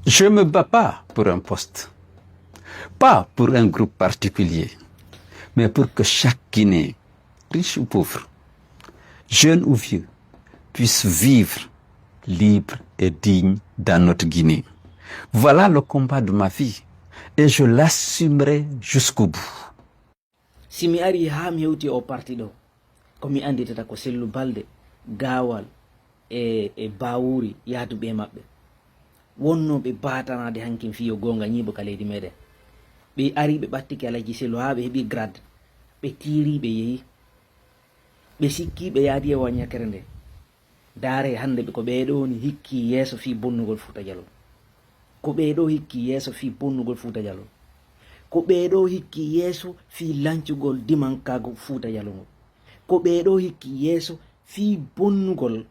Je ne me bats pas pour un poste, pas pour un groupe particulier, mais pour que chaque Guinéen, riche ou pauvre, jeune ou vieux, puisse vivre libre et digne dans notre Guinée. Voilà le combat de ma vie et je l'assumerai jusqu'au bout. Si mi ari ha mi hewti o parti ɗo komi anditata ko Sellu Balde gawal e bawuri yahduɓe maɓɓe wonnoɓe batanade hankin fiyo gonga ñibo ka leydi meɗen ɓe ari ɓe ɓattiki Alaji Sellu ha ɓe heeɓi grade ɓe tiri ɓe yeehi ɓe sikki ɓe yaadi e wañakere nde daare hande ɓe ko ɓeɗo woni hikki yeeso fi bonnugol Fouta Djallol ko ɓeɗo hikki yeeso fi bonnugol Fouta Djallol ko ɓeɗo hikki yeeso fi lancugol dimankago Fouta Djallol ngol ko ɓeɗo hikki yeeso fi bonnugol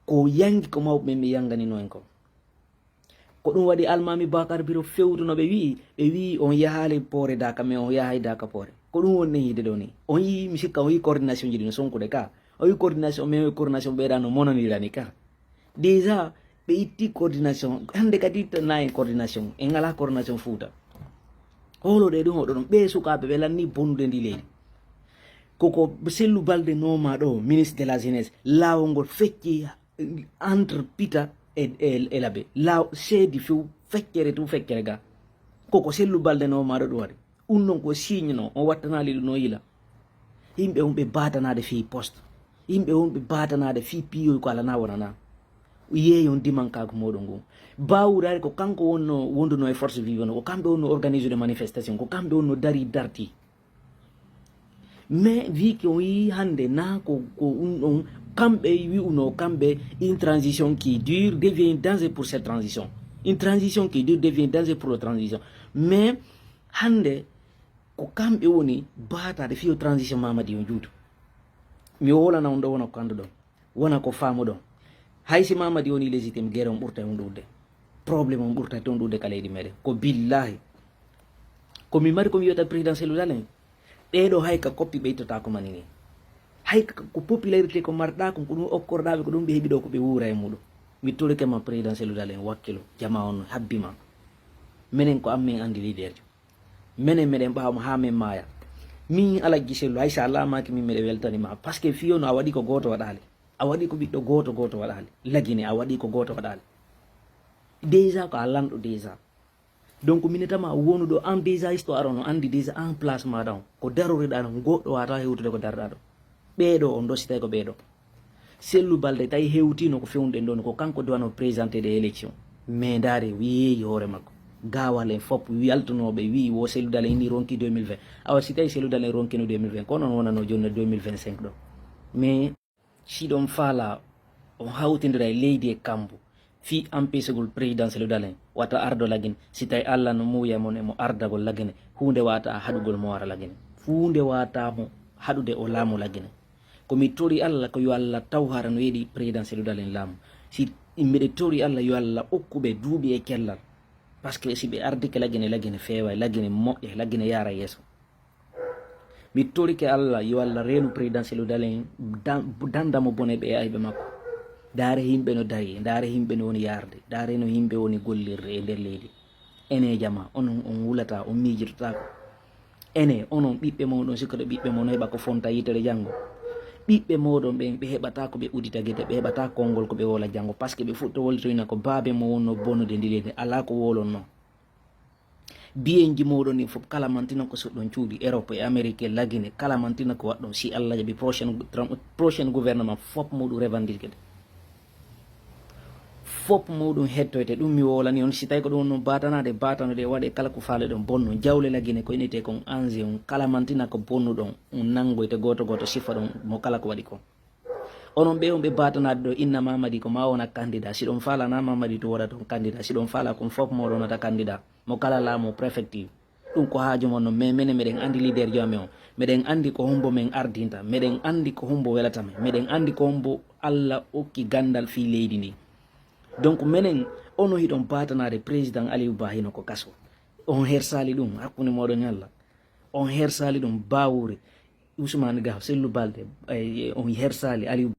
ko yangi ko mawɓe men ɓe yanganino en ko ɗum waɗi Almami Bakar Biro fewduno ɓe wi on yahali poore Daka mais on yahay Daka poore ko ɗum wonni hide ɗo ni on yi mi sikka on yi coordination ji ɗi no sonkude ka o wi coordination mais o coordination ɓeɗa no mononirani ka déjà ɓe itti coordination hande kadi na en coordination en ala coordination Fouta holoɗe ɗum oɗo ɗon ɓe sukaɓe ɓe lanni bonnude ndi leydi koko Sellu Balde noma ɗo ministre de la jeunesse lawol ngol fecci entre Pita e Labe law seedi few feccere tu feccere ga koko Sellu Balde noma ɗo ɗum waɗi ɗum ɗon ko signe no on wattanali ɗum no yila yimɓe wonɓe batanade fi poste yimɓe wonɓe batanade fi piyoy ko alana wonana yeeyon dimankago moɗon ngon bawurari ko kanko wonno wonduno e force vive no ko kamɓe wonno organise de manifestation ko kamɓe wonno dari darti mais wi ko wi hande na ko ɗum kamɓe wi'uno kamɓe une transition qui dure devient danger pour cette transition une transition qui dure devient danger pour la transition mais hande ko kamɓe woni batade fiyo transition Mamadi o juutu mi wolana on ɗo wona ko andu ɗon wona ko faamu ɗon haysi Mamadi woni légitime guerre on ɓurta on ɗuɗde probléme on ɓurta ton ɗuɗde ka leydi meɗen ko billahi komi mari komi wiyata président Sellu Dalen ɗeɗo hay ka koppi ɓe ittata ko mani ni hay ko popularité ko marɗa ko ɗum okkorɗaɓe ko ɗum ɓe heeɓi ɗo ko ɓe wuura e muɗum mi torike ma président Sellu Dalen wakkilo jama on habbima minen ko ammin andi leader jo minen meɗen ɓawmo ha min maya min Alaji Sellu hay sa lamaki min meɗe weltanima par ce que fiyono a waɗi ko goto waɗali a waɗi ko ɓiɗɗo goto waɗali lagine a waɗi ko goto waɗali déjà ko a lanɗo déjà donc minetama wonuɗo an déjà histoire on andi déjà en place maɗa on ko daroriɗa ɗo goɗɗo wata hewtude ko darɗa ɗo ɓeɗo on dositay ko ɓeɗo Sellu Balde tawi hewtino ko fewnɗen ɗon ko kanko duwano présenté des élections mais dare wiyeyi hoore makko gawal en fop yaltunoɓe wi wo Sellu Dalen ini ronki 2020 awa si tawi Sellu Dalen ronkino 2020 ko noon wonano joni 2025 ɗo mais siɗon faala on hawtidira e leydi e kambo fi empêchegol président Sellu Dalen wata ardo lagine si tawi Allah no muuya mon emo ardagol lagine hunde wata haɗugol mo wara lagine hunde watamo haɗude o laamu lagine komi tori Allah ko yo Allah taw hara no yeeɗi président Sellu Dalen laamu si mbiɗe tori Allah yo Allah okkuɓe duuɓi e kellal par ce que si ɓe ardike lagine feewa lagine moƴƴe lagine yara yeeso mi torike Allah yo Allah reenu président Sellu Dalen dandamo bone ɓe ayɓe makko daare yimɓe no dari daare yimɓe no woni yarde daare no yimɓe woni gollirde e nder leydi ene jama onon on wulata on miijototako ene onon ɓiɓɓe moɗon sikkoto ɓiɓɓe mon heɓa ko fonta yitere janggo ɓiɓɓe moɗon ɓe heɓata ko ɓe udita guete ɓe heɓata konngol ko ɓe wola janggo par ce que ɓe fuɗto woltoyna ko baabe mo wonno bonnude ndi leydi ala ko wolonno biyenji moɗon ni fof kala mantina ko soɗɗon cuuɗi Europe e Amérique e lagine kala mantina ko waɗɗon si Allah jaɓi prochaine gouvernement fop muɗum revendiquede fop muɗum hettoyte ɗum mi wolani on si tawi ko ɗum no batanade batanude waɗe kala ko faale ɗon bonno jawle lagine ko inete kon ange on kala mantina ko bonnuɗon on nangoyte goto sifa ɗon mo kala ko waɗi kon onon ɓe on ɓe batanade ɗo inna Mamadi ko ma wona candidat siɗon faala na Mamadi to waɗa ton candidat siɗon faala kon fop moɗon wonata candidat mo kala laamu préfecture ɗum ko haaju mon noon mais minen meɗen andi leader jo amen o meɗen andi ko hombo men ardinta meɗen andi ko hombo welatame meɗen andi ko hombo Allah okki gandal fi leydi ndi donc minen ono hiɗon batanade président Aliou Ba hino ko kaso on hersali ɗum hakkude moɗon Allah on hersali ɗum Bawuri Ousmane Ga Sellu Balde on hersali Aliou